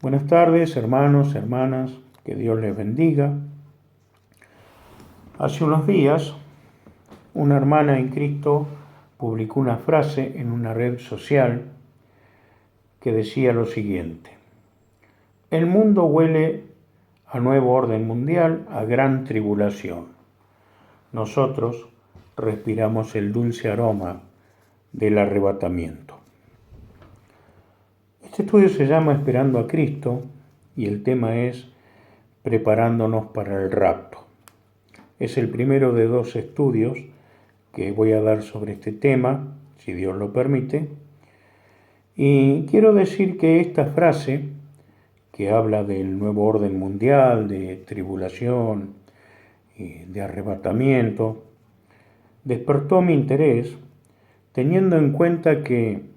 Buenas tardes, hermanos, hermanas, que Dios les bendiga. Hace unos días, una hermana en Cristo publicó una frase en una red social que decía lo siguiente: el mundo huele a nuevo orden mundial, a gran tribulación. Nosotros respiramos el dulce aroma del arrebatamiento. Este estudio se llama Esperando a Cristo y el tema es Preparándonos para el rapto. Es el primero de dos estudios que voy a dar sobre este tema, si Dios lo permite. Y quiero decir que esta frase, que habla del nuevo orden mundial, de tribulación y de arrebatamiento, despertó mi interés teniendo en cuenta que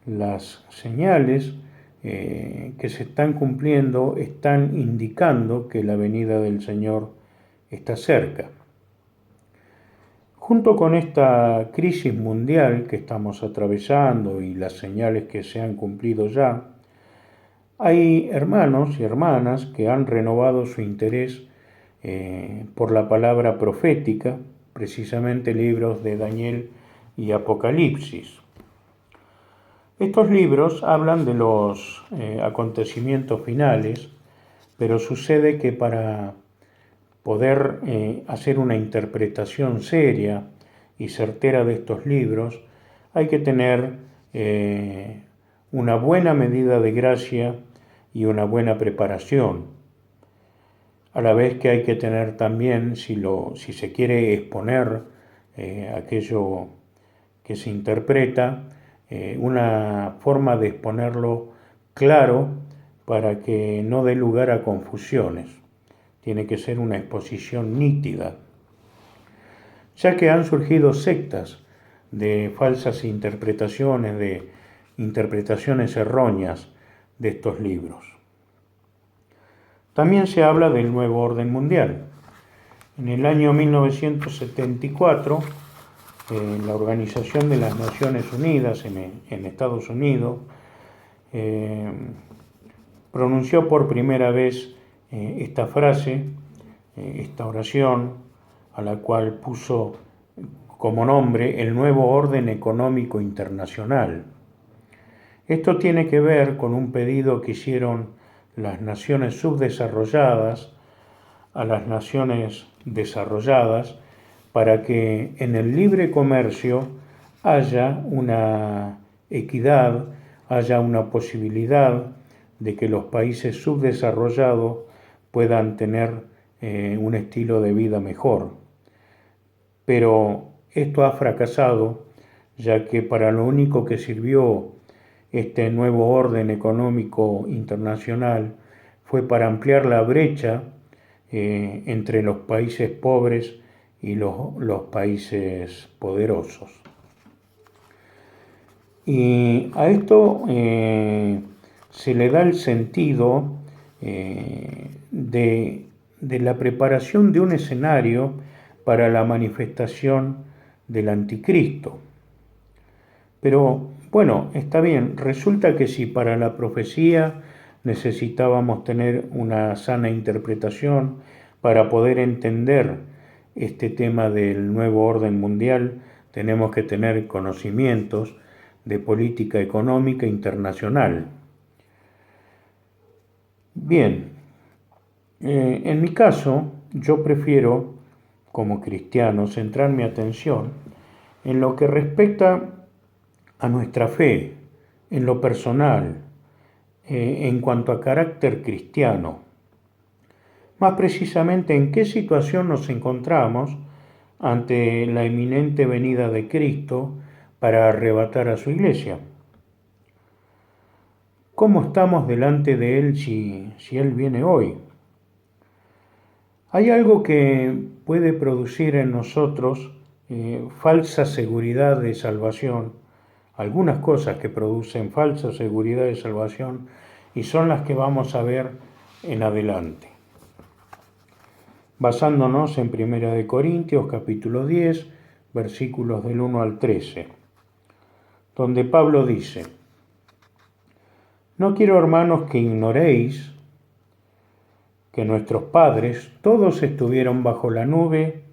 las señales que se están cumpliendo están indicando que la venida del Señor está cerca. Junto con esta crisis mundial que estamos atravesando y las señales que se han cumplido ya, hay hermanos y hermanas que han renovado su interés por la palabra profética, precisamente libros de Daniel y Apocalipsis. Estos libros hablan de los acontecimientos finales, pero sucede que para poder hacer una interpretación seria y certera de estos libros hay que tener una buena medida de gracia y una buena preparación. A la vez que hay que tener también, si se quiere exponer aquello que se interpreta, una forma de exponerlo claro para que no dé lugar a confusiones. Tiene que ser una exposición nítida, ya que han surgido sectas de falsas interpretaciones, de interpretaciones erróneas de estos libros. También se habla del nuevo orden mundial. En el año 1974, la Organización de las Naciones Unidas en Estados Unidos pronunció por primera vez esta frase, esta oración, a la cual puso como nombre el nuevo orden económico internacional. Esto tiene que ver con un pedido que hicieron las naciones subdesarrolladas a las naciones desarrolladas para que en el libre comercio haya una equidad, haya una posibilidad de que los países subdesarrollados puedan tener un estilo de vida mejor. Pero esto ha fracasado, ya que para lo único que sirvió este nuevo orden económico internacional fue para ampliar la brecha entre los países pobres y los países poderosos. Y a esto se le da el sentido de la preparación de un escenario para la manifestación del anticristo. Pero bueno, está bien, resulta que si para la profecía necesitábamos tener una sana interpretación para poder entender este tema del nuevo orden mundial, tenemos que tener conocimientos de política económica internacional. Bien, en mi caso, yo prefiero, como cristiano, centrar mi atención en lo que respecta a nuestra fe, en lo personal, en cuanto a carácter cristiano. Más precisamente, en qué situación nos encontramos ante la inminente venida de Cristo para arrebatar a su iglesia. ¿Cómo estamos delante de Él si Él viene hoy? Hay algo que puede producir en nosotros falsa seguridad de salvación, algunas cosas que producen falsa seguridad de salvación y son las que vamos a ver en adelante. Basándonos en 1 Corintios capítulo 10, versículos del 1 al 13, donde Pablo dice: No quiero, hermanos, que ignoréis que nuestros padres todos estuvieron bajo la nube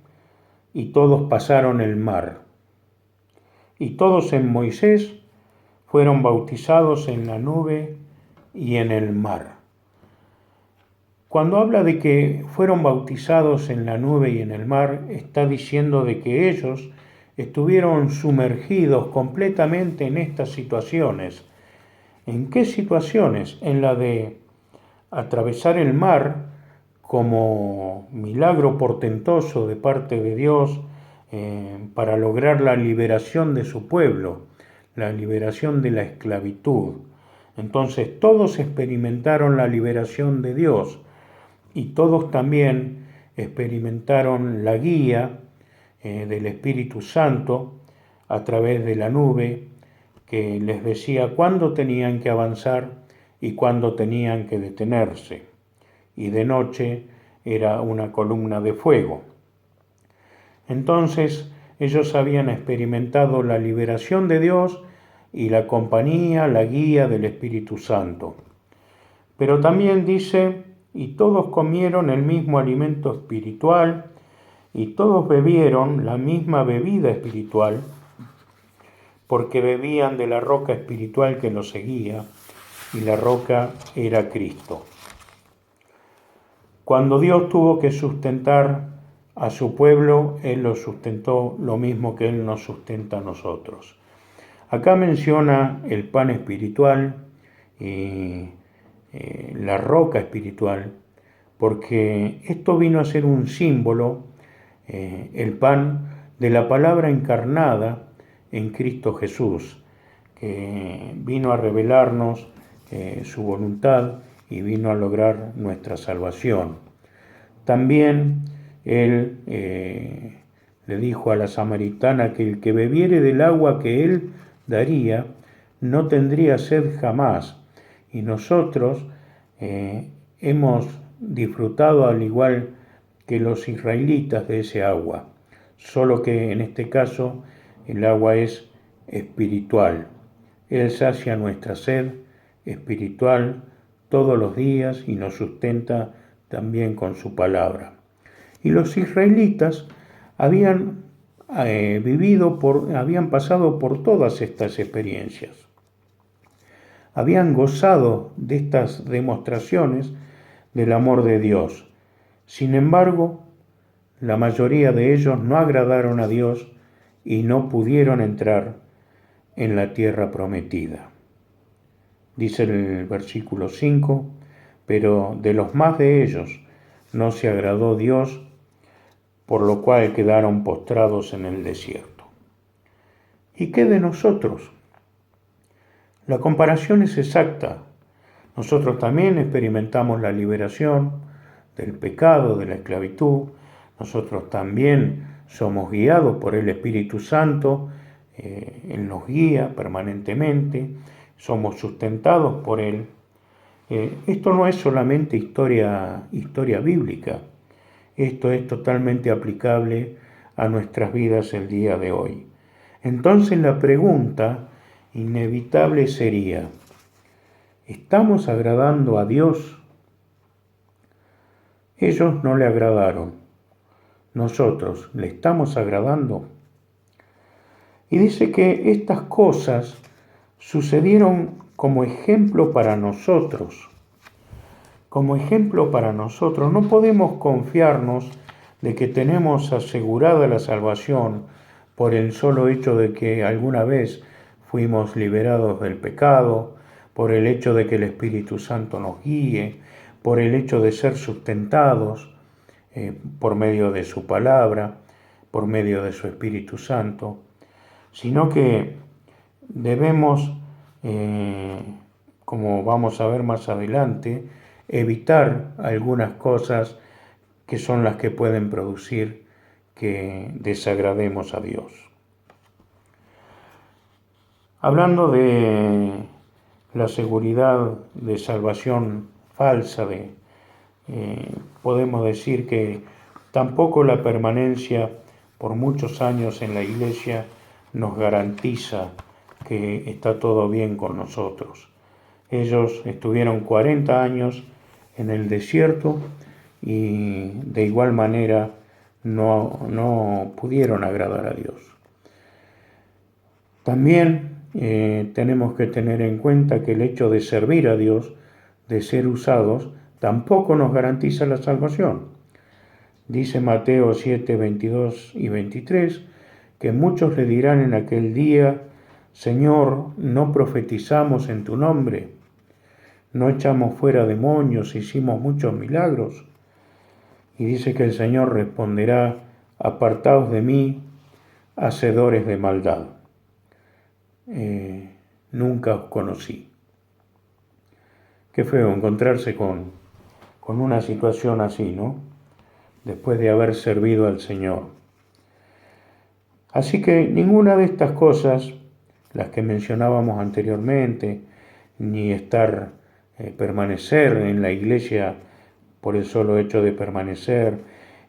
y todos pasaron el mar. Y todos en Moisés fueron bautizados en la nube y en el mar. Cuando habla de que fueron bautizados en la nube y en el mar, está diciendo de que ellos estuvieron sumergidos completamente en estas situaciones. ¿En qué situaciones? En la de atravesar el mar como milagro portentoso de parte de Dios para lograr la liberación de su pueblo, la liberación de la esclavitud. Entonces todos experimentaron la liberación de Dios y todos también experimentaron la guía del Espíritu Santo a través de la nube que les decía cuándo tenían que avanzar y cuándo tenían que detenerse. Y de noche era una columna de fuego. Entonces ellos habían experimentado la liberación de Dios y la compañía, la guía del Espíritu Santo. Pero también dice, y todos comieron el mismo alimento espiritual, y todos bebieron la misma bebida espiritual, porque bebían de la roca espiritual que los seguía, y la roca era Cristo. Cuando Dios tuvo que sustentar a su pueblo, Él lo sustentó lo mismo que Él nos sustenta a nosotros. Acá menciona el pan espiritual y la roca espiritual, porque esto vino a ser un símbolo, el pan, de la palabra encarnada en Cristo Jesús, que vino a revelarnos su voluntad y vino a lograr nuestra salvación. También Él le dijo a la samaritana que el que bebiere del agua que Él daría no tendría sed jamás. Y nosotros hemos disfrutado al igual que los israelitas de ese agua, solo que en este caso el agua es espiritual. Él sacia nuestra sed espiritual todos los días y nos sustenta también con su palabra. Y los israelitas habían habían pasado por todas estas experiencias. Habían gozado de estas demostraciones del amor de Dios. Sin embargo, la mayoría de ellos no agradaron a Dios y no pudieron entrar en la tierra prometida. Dice el versículo 5, pero de los más de ellos no se agradó Dios, por lo cual quedaron postrados en el desierto. ¿Y qué de nosotros? La comparación es exacta. Nosotros también experimentamos la liberación del pecado, de la esclavitud. Nosotros también somos guiados por el Espíritu Santo. Él nos guía permanentemente. Somos sustentados por Él. Esto no es solamente historia bíblica. Esto es totalmente aplicable a nuestras vidas el día de hoy. Entonces la pregunta inevitable sería, ¿estamos agradando a Dios? Ellos no le agradaron. ¿Nosotros le estamos agradando? Y dice que estas cosas sucedieron como ejemplo para nosotros. Como ejemplo para nosotros. No podemos confiarnos de que tenemos asegurada la salvación por el solo hecho de que alguna vez fuimos liberados del pecado, por el hecho de que el Espíritu Santo nos guíe, por el hecho de ser sustentados por medio de su palabra, por medio de su Espíritu Santo, sino que debemos, como vamos a ver más adelante, evitar algunas cosas que son las que pueden producir que desagrademos a Dios. Hablando de la seguridad de salvación falsa, podemos decir que tampoco la permanencia por muchos años en la iglesia nos garantiza que está todo bien con nosotros. Ellos estuvieron 40 años en el desierto y de igual manera no pudieron agradar a Dios. También tenemos que tener en cuenta que el hecho de servir a Dios, de ser usados, tampoco nos garantiza la salvación. Dice Mateo 7, 22 y 23, que muchos le dirán en aquel día: Señor, ¿no profetizamos en tu nombre? ¿No echamos fuera demonios, hicimos muchos milagros? Y dice que el Señor responderá: apartaos de mí, hacedores de maldad. Nunca os conocí. Qué feo encontrarse con una situación así, ¿no? Después de haber servido al Señor. Así que ninguna de estas cosas, las que mencionábamos anteriormente, ni permanecer en la iglesia por el solo hecho de permanecer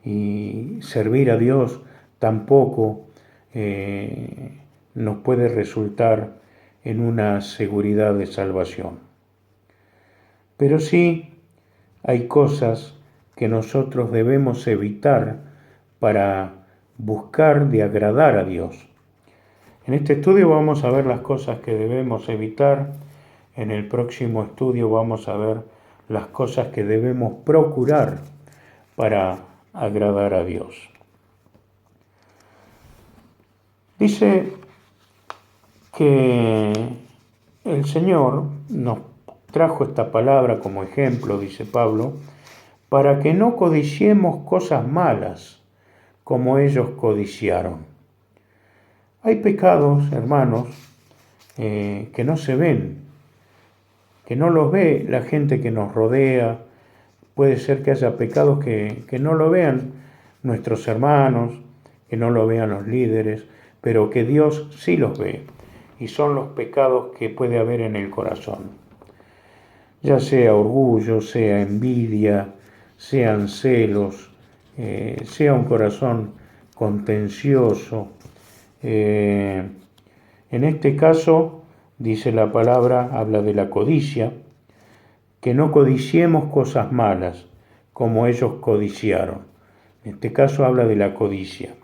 y servir a Dios, tampoco nos puede resultar en una seguridad de salvación. Pero sí hay cosas que nosotros debemos evitar para buscar de agradar a Dios. En este estudio vamos a ver las cosas que debemos evitar. En el próximo estudio vamos a ver las cosas que debemos procurar para agradar a Dios. Dice que el Señor nos trajo esta palabra como ejemplo, dice Pablo, para que no codiciemos cosas malas como ellos codiciaron. Hay pecados, hermanos, que no se ven, que no los ve la gente que nos rodea. Puede ser que haya pecados que no lo vean nuestros hermanos, que no lo vean los líderes, pero que Dios sí los ve. Y son los pecados que puede haber en el corazón. Ya sea orgullo, sea envidia, sean celos, sea un corazón contencioso. En este caso, dice la palabra, habla de la codicia, que no codiciemos cosas malas como ellos codiciaron. En este caso habla de la codicia.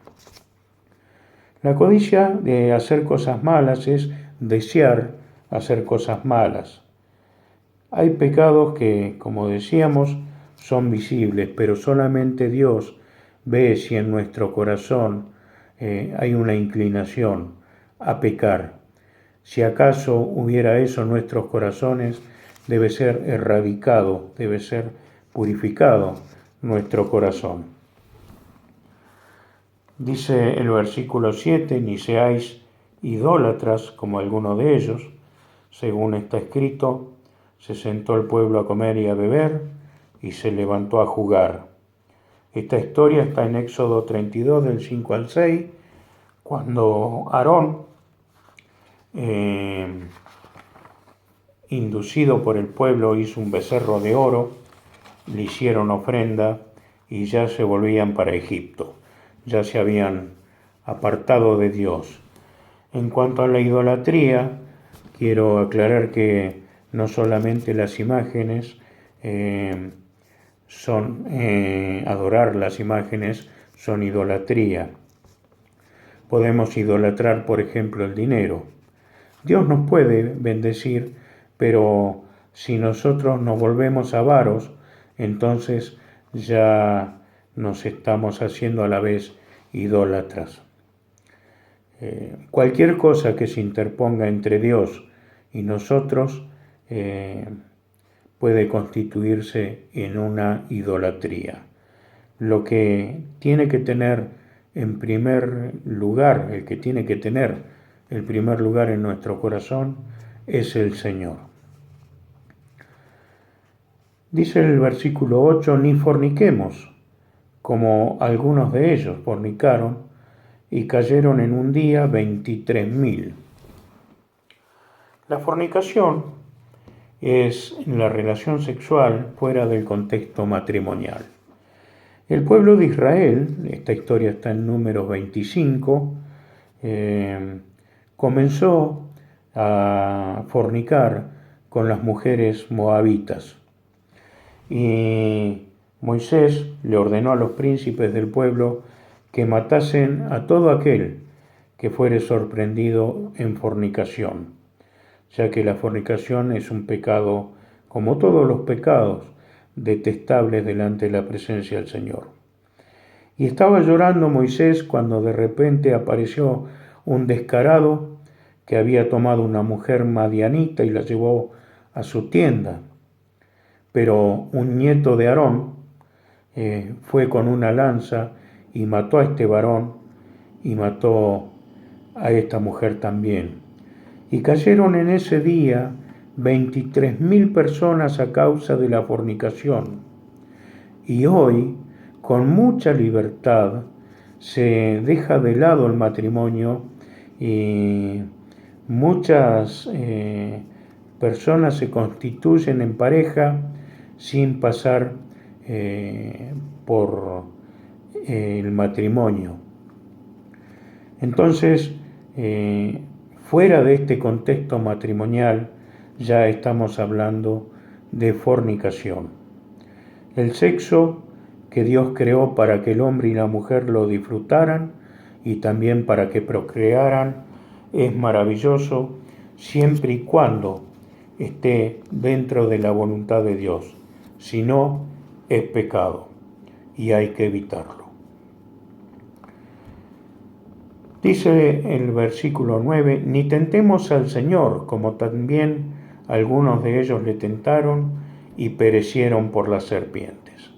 La codicia de hacer cosas malas es desear hacer cosas malas. Hay pecados que, como decíamos, son visibles, pero solamente Dios ve si en nuestro corazón hay una inclinación a pecar. Si acaso hubiera eso en nuestros corazones, debe ser erradicado, debe ser purificado nuestro corazón. Dice el versículo 7, ni seáis idólatras como alguno de ellos. Según está escrito, se sentó el pueblo a comer y a beber y se levantó a jugar. Esta historia está en Éxodo 32, del 5 al 6, cuando Aarón, inducido por el pueblo, hizo un becerro de oro, le hicieron ofrenda y ya se volvían para Egipto. Ya se habían apartado de Dios. En cuanto a la idolatría, quiero aclarar que no solamente las imágenes adorar las imágenes son idolatría. Podemos idolatrar, por ejemplo, el dinero. Dios nos puede bendecir, pero si nosotros nos volvemos avaros, entonces ya nos estamos haciendo a la vez idólatras. Cualquier cosa que se interponga entre Dios y nosotros puede constituirse en una idolatría. Lo que tiene que tener en primer lugar, el que tiene que tener el primer lugar en nuestro corazón es el Señor. Dice el versículo 8, ni forniquemos, como algunos de ellos fornicaron y cayeron en un día 23.000. La fornicación es la relación sexual fuera del contexto matrimonial. El pueblo de Israel, esta historia está en Números 25, comenzó a fornicar con las mujeres moabitas. Y Moisés le ordenó a los príncipes del pueblo que matasen a todo aquel que fuere sorprendido en fornicación, ya que la fornicación es un pecado, como todos los pecados, detestables delante de la presencia del Señor. Y estaba llorando Moisés cuando de repente apareció un descarado que había tomado una mujer madianita y la llevó a su tienda. Pero un nieto de Aarón fue con una lanza y mató a este varón y mató a esta mujer también. Y cayeron en ese día 23.000 personas a causa de la fornicación. Y hoy, con mucha libertad, se deja de lado el matrimonio y muchas personas se constituyen en pareja sin pasar por el matrimonio. Entonces, fuera de este contexto matrimonial, ya estamos hablando de fornicación. El sexo que Dios creó para que el hombre y la mujer lo disfrutaran y también para que procrearan es maravilloso siempre y cuando esté dentro de la voluntad de Dios. Si no, es pecado y hay que evitarlo. Dice el versículo 9, ni tentemos al Señor, como también algunos de ellos le tentaron y perecieron por las serpientes.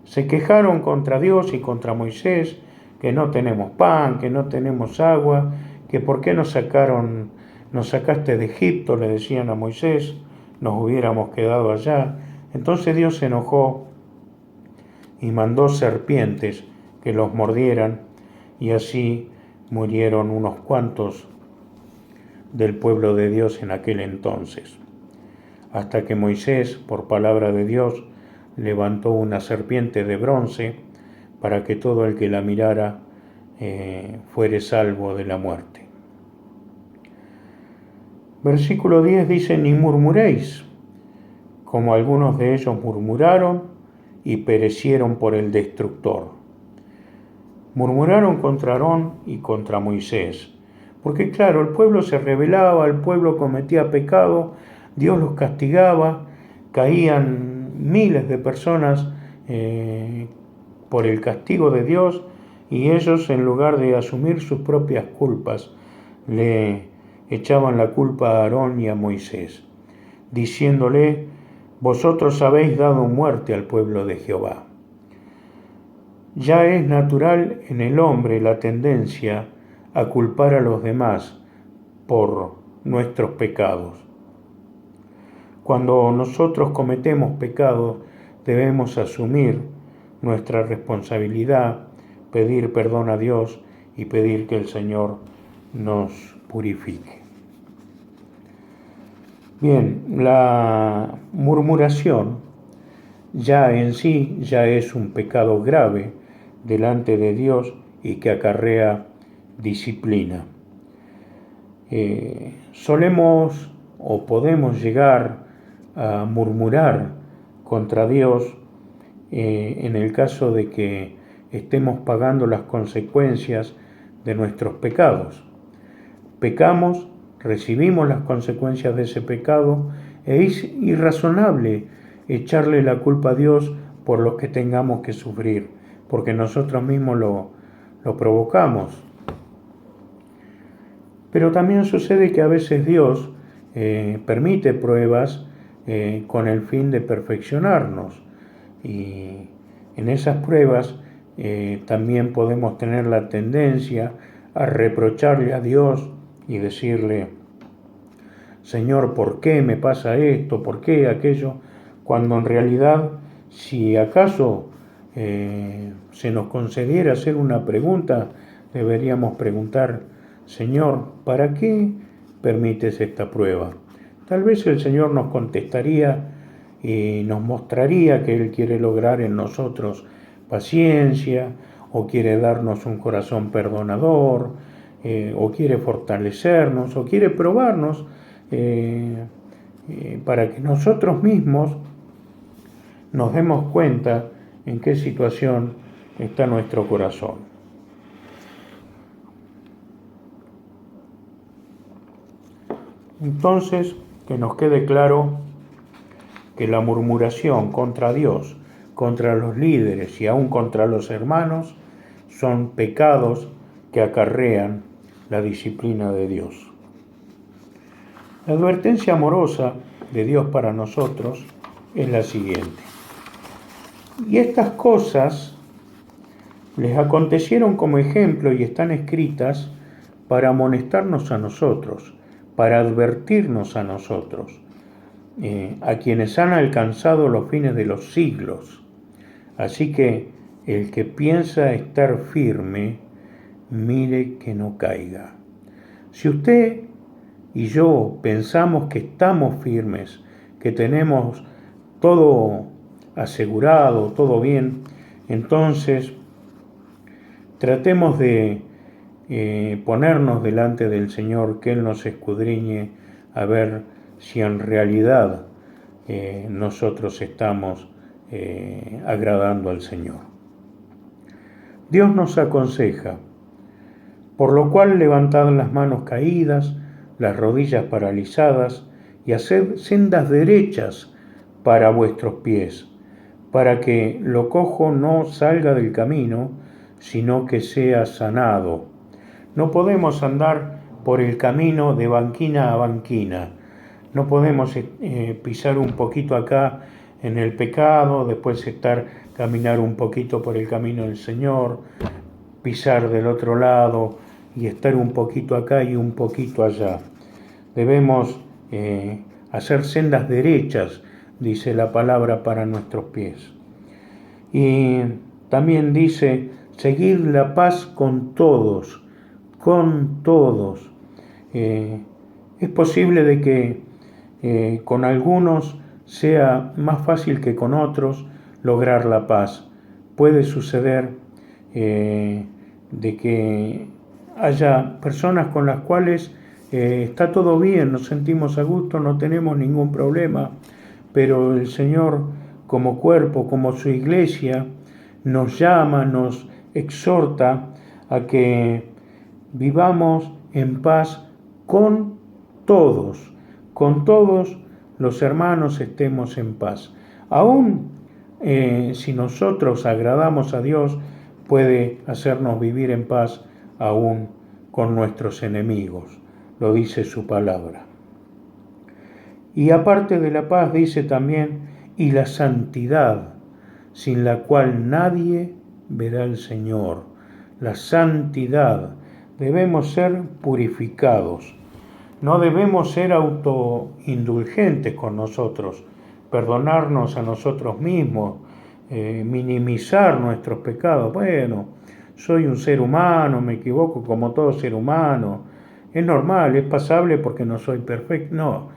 Se quejaron contra Dios y contra Moisés, que no tenemos pan, que no tenemos agua, que por qué nos sacaste de Egipto, le decían a Moisés, nos hubiéramos quedado allá. Entonces Dios se enojó y mandó serpientes que los mordieran, y así murieron unos cuantos del pueblo de Dios en aquel entonces, hasta que Moisés, por palabra de Dios, levantó una serpiente de bronce para que todo el que la mirara fuere salvo de la muerte. Versículo 10 dice, ni murmuréis, como algunos de ellos murmuraron y perecieron por el destructor. Murmuraron contra Aarón y contra Moisés, porque claro, el pueblo se rebelaba, el pueblo cometía pecado, Dios los castigaba, caían miles de personas por el castigo de Dios, y ellos, en lugar de asumir sus propias culpas, le echaban la culpa a Aarón y a Moisés, diciéndole, vosotros habéis dado muerte al pueblo de Jehová. Ya es natural en el hombre la tendencia a culpar a los demás por nuestros pecados. Cuando nosotros cometemos pecados, debemos asumir nuestra responsabilidad, pedir perdón a Dios y pedir que el Señor nos purifique. Bien, la murmuración ya en sí ya es un pecado grave delante de Dios y que acarrea disciplina. Solemos o podemos llegar a murmurar contra Dios en el caso de que estemos pagando las consecuencias de nuestros pecados. Pecamos, recibimos las consecuencias de ese pecado, e es irrazonable echarle la culpa a Dios por lo que tengamos que sufrir, porque nosotros mismos lo provocamos. Pero también sucede que a veces Dios permite pruebas con el fin de perfeccionarnos, y en esas pruebas también podemos tener la tendencia a reprocharle a Dios y decirle, Señor, ¿por qué me pasa esto? ¿Por qué aquello? Cuando en realidad, si acaso se nos concediera hacer una pregunta, deberíamos preguntar, Señor, ¿para qué permites esta prueba? Tal vez el Señor nos contestaría y nos mostraría que Él quiere lograr en nosotros paciencia, o quiere darnos un corazón perdonador, o quiere fortalecernos, o quiere probarnos para que nosotros mismos nos demos cuenta en qué situación está nuestro corazón. Entonces, que nos quede claro que la murmuración contra Dios, contra los líderes y aún contra los hermanos son pecados que acarrean la disciplina de Dios. La advertencia amorosa de Dios para nosotros es la siguiente. Y estas cosas les acontecieron como ejemplo y están escritas para amonestarnos a nosotros, para advertirnos a nosotros, a quienes han alcanzado los fines de los siglos. Así que el que piensa estar firme, mire que no caiga. Si usted y yo pensamos que estamos firmes, que tenemos todo asegurado, todo bien, entonces tratemos de ponernos delante del Señor, que Él nos escudriñe a ver si en realidad nosotros estamos agradando al Señor. Dios nos aconseja, por lo cual levantad las manos caídas, las rodillas paralizadas y haced sendas derechas para vuestros pies, para que lo cojo no salga del camino, sino que sea sanado. No podemos andar por el camino de banquina a banquina. No podemos pisar un poquito acá en el pecado, después caminar un poquito por el camino del Señor, pisar del otro lado y estar un poquito acá y un poquito allá. Debemos hacer sendas derechas, dice la palabra, para nuestros pies. Y también dice, seguir la paz con todos, con todos. Es posible de que con algunos sea más fácil que con otros lograr la paz. Puede suceder de que haya personas con las cuales está todo bien, nos sentimos a gusto, no tenemos ningún problema, pero el Señor como cuerpo, como su iglesia, nos llama, nos exhorta a que vivamos en paz con todos los hermanos estemos en paz. Aún si nosotros agradamos a Dios, puede hacernos vivir en paz aún con nuestros enemigos, lo dice su palabra. Y aparte de la paz dice también, y la santidad, sin la cual nadie verá al Señor. La santidad, debemos ser purificados, no debemos ser autoindulgentes con nosotros, perdonarnos a nosotros mismos, minimizar nuestros pecados. Bueno, soy un ser humano, me equivoco como todo ser humano, es normal, es pasable porque no soy perfecto. No,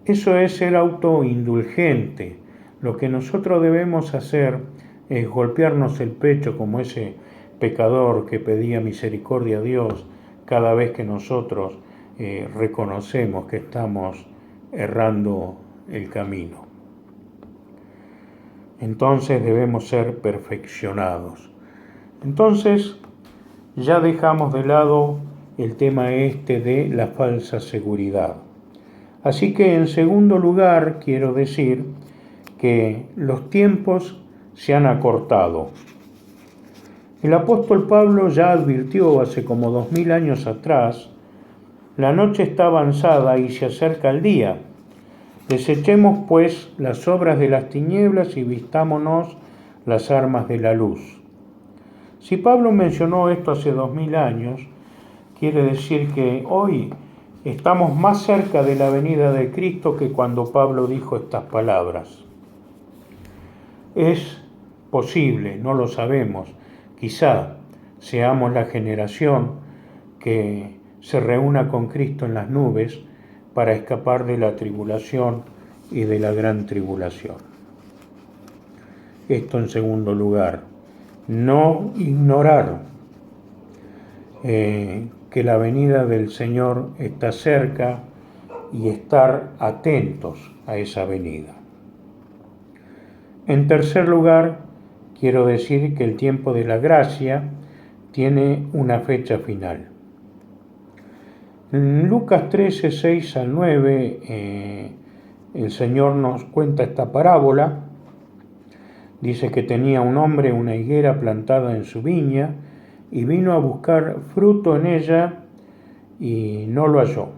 eso es ser autoindulgente. Lo que nosotros debemos hacer es golpearnos el pecho como ese pecador que pedía misericordia a Dios cada vez que nosotros reconocemos que estamos errando el camino. Entonces debemos ser perfeccionados. Entonces ya dejamos de lado el tema de la falsa seguridad. Así que en segundo lugar quiero decir que los tiempos se han acortado. El apóstol Pablo ya advirtió hace como 2000 años atrás, la noche está avanzada y se acerca el día. Desechemos pues las obras de las tinieblas y vistámonos las armas de la luz. Si Pablo mencionó esto hace 2000 años, quiere decir que hoy estamos más cerca de la venida de Cristo que cuando Pablo dijo estas palabras. Es posible, no lo sabemos, quizá seamos la generación que se reúna con Cristo en las nubes para escapar de la tribulación y de la gran tribulación. Esto en segundo lugar, no ignorar que la venida del Señor está cerca y estar atentos a esa venida. En tercer lugar, quiero decir que el tiempo de la gracia tiene una fecha final. En Lucas 13, 6 al 9, el Señor nos cuenta esta parábola. Dice que tenía un hombre una higuera plantada en su viña y vino a buscar fruto en ella y no lo halló.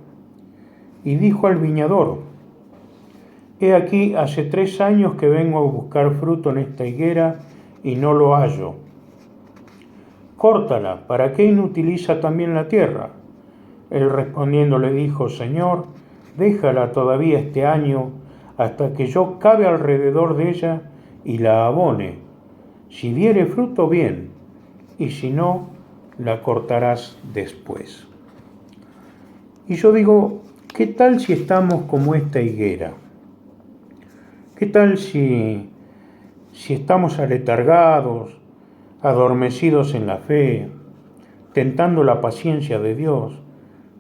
Y dijo al viñador: he aquí, hace 3 años que vengo a buscar fruto en esta higuera y no lo hallo. Córtala, ¿para qué inutiliza también la tierra? Él respondiendo le dijo: Señor, déjala todavía este año hasta que yo cabe alrededor de ella y la abone. Si diere fruto, bien, y si no, la cortarás después. Y yo digo, ¿qué tal si estamos como esta higuera? ¿Qué tal si estamos aletargados, adormecidos en la fe, tentando la paciencia de Dios,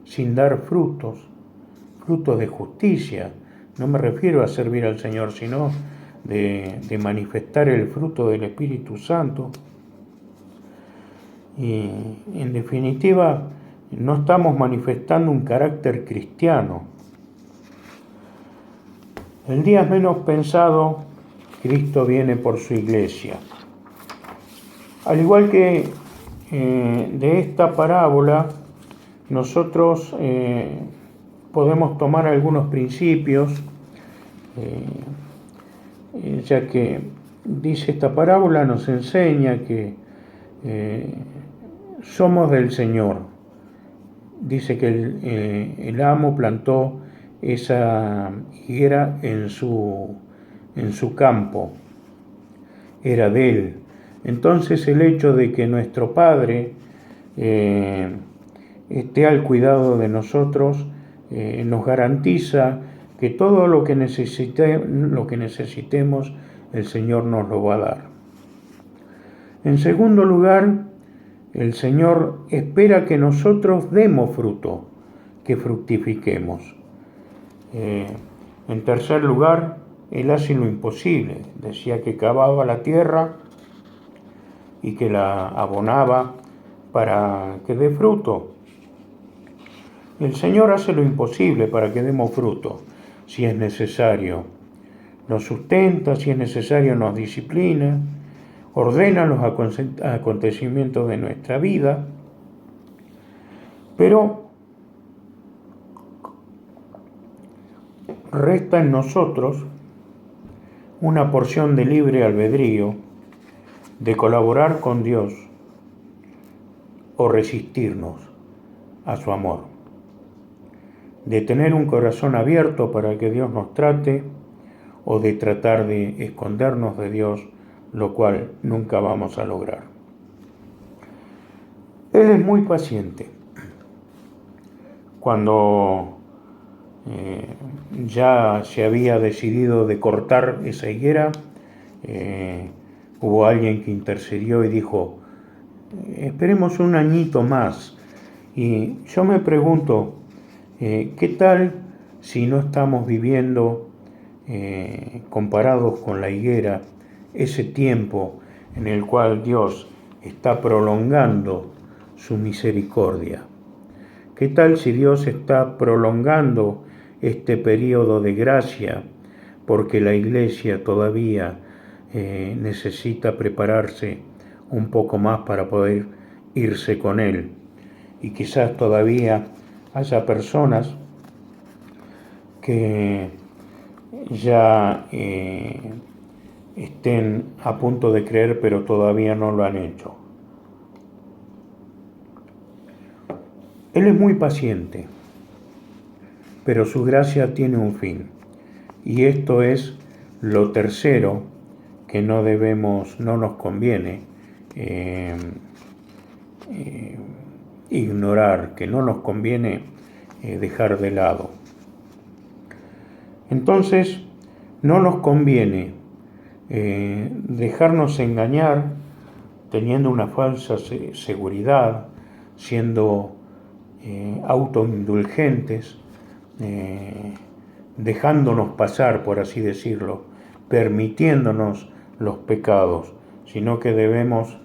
sin dar frutos de justicia? No me refiero a servir al Señor, sino de manifestar el fruto del Espíritu Santo. Y en definitiva, no estamos manifestando un carácter cristiano. El día menos pensado, Cristo viene por su iglesia. Al igual que de esta parábola, nosotros podemos tomar algunos principios, ya que dice esta parábola, nos enseña que somos del Señor. Dice que el amo plantó esa higuera en su campo, era de él. Entonces el hecho de que nuestro Padre esté al cuidado de nosotros nos garantiza que todo lo que necesitemos el Señor nos lo va a dar. En segundo lugar, el Señor espera que nosotros demos fruto, que fructifiquemos. En tercer lugar, Él hace lo imposible. Decía que cavaba la tierra y que la abonaba para que dé fruto. El Señor hace lo imposible para que demos fruto, si es necesario. Nos sustenta, si es necesario nos disciplina, ordena los acontecimientos de nuestra vida, pero resta en nosotros una porción de libre albedrío de colaborar con Dios o resistirnos a su amor, de tener un corazón abierto para que Dios nos trate o de tratar de escondernos de Dios, lo cual nunca vamos a lograr. Él es muy paciente. Cuando ya se había decidido de cortar esa higuera, hubo alguien que intercedió y dijo: esperemos un añito más. Y yo me pregunto, ¿qué tal si no estamos viviendo, comparados con la higuera, ese tiempo en el cual Dios está prolongando su misericordia? ¿Qué tal si Dios está prolongando este periodo de gracia porque la iglesia todavía necesita prepararse un poco más para poder irse con Él? Y quizás todavía haya personas que ya estén a punto de creer, pero todavía no lo han hecho. Él es muy paciente, pero su gracia tiene un fin. Y esto es lo tercero que no nos conviene ignorar, que no nos conviene dejar de lado. Entonces, no nos conviene dejarnos engañar teniendo una falsa seguridad, siendo autoindulgentes, dejándonos pasar, por así decirlo, permitiéndonos los pecados, sino que debemos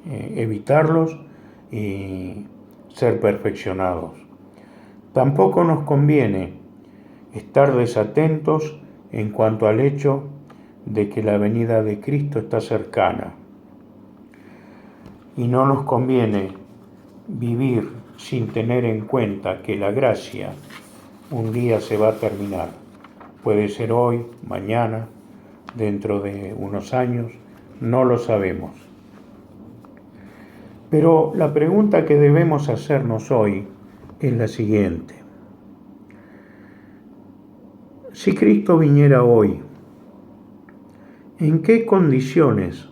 evitarlos y ser perfeccionados. Tampoco nos conviene estar desatentos en cuanto al hecho de que la venida de Cristo está cercana. Y no nos conviene vivir sin tener en cuenta que la gracia un día se va a terminar. Puede ser hoy, mañana, dentro de unos años, no lo sabemos. Pero la pregunta que debemos hacernos hoy es la siguiente. Si Cristo viniera hoy, ¿en qué condiciones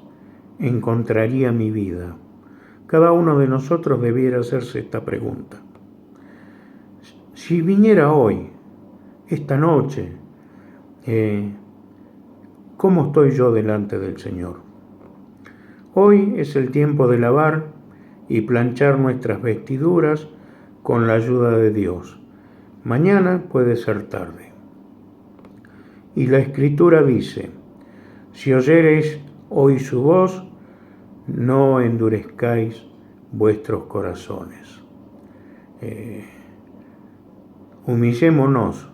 encontraría mi vida? Cada uno de nosotros debiera hacerse esta pregunta. Si viniera hoy, esta noche, ¿cómo estoy yo delante del Señor? Hoy es el tiempo de lavar y planchar nuestras vestiduras con la ayuda de Dios. Mañana puede ser tarde. Y la Escritura dice, si oyereis hoy su voz, no endurezcáis vuestros corazones. Humillémonos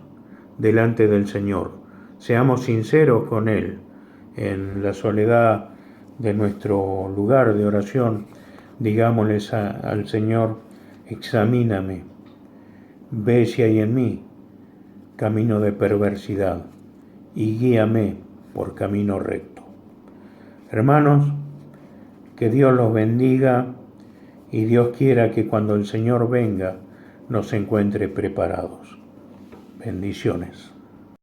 delante del Señor, seamos sinceros con Él en la soledad de nuestro lugar de oración, digámosles al Señor, examíname, ve si hay en mí camino de perversidad y guíame por camino recto. Hermanos, que Dios los bendiga y Dios quiera que cuando el Señor venga nos encuentre preparados. Bendiciones.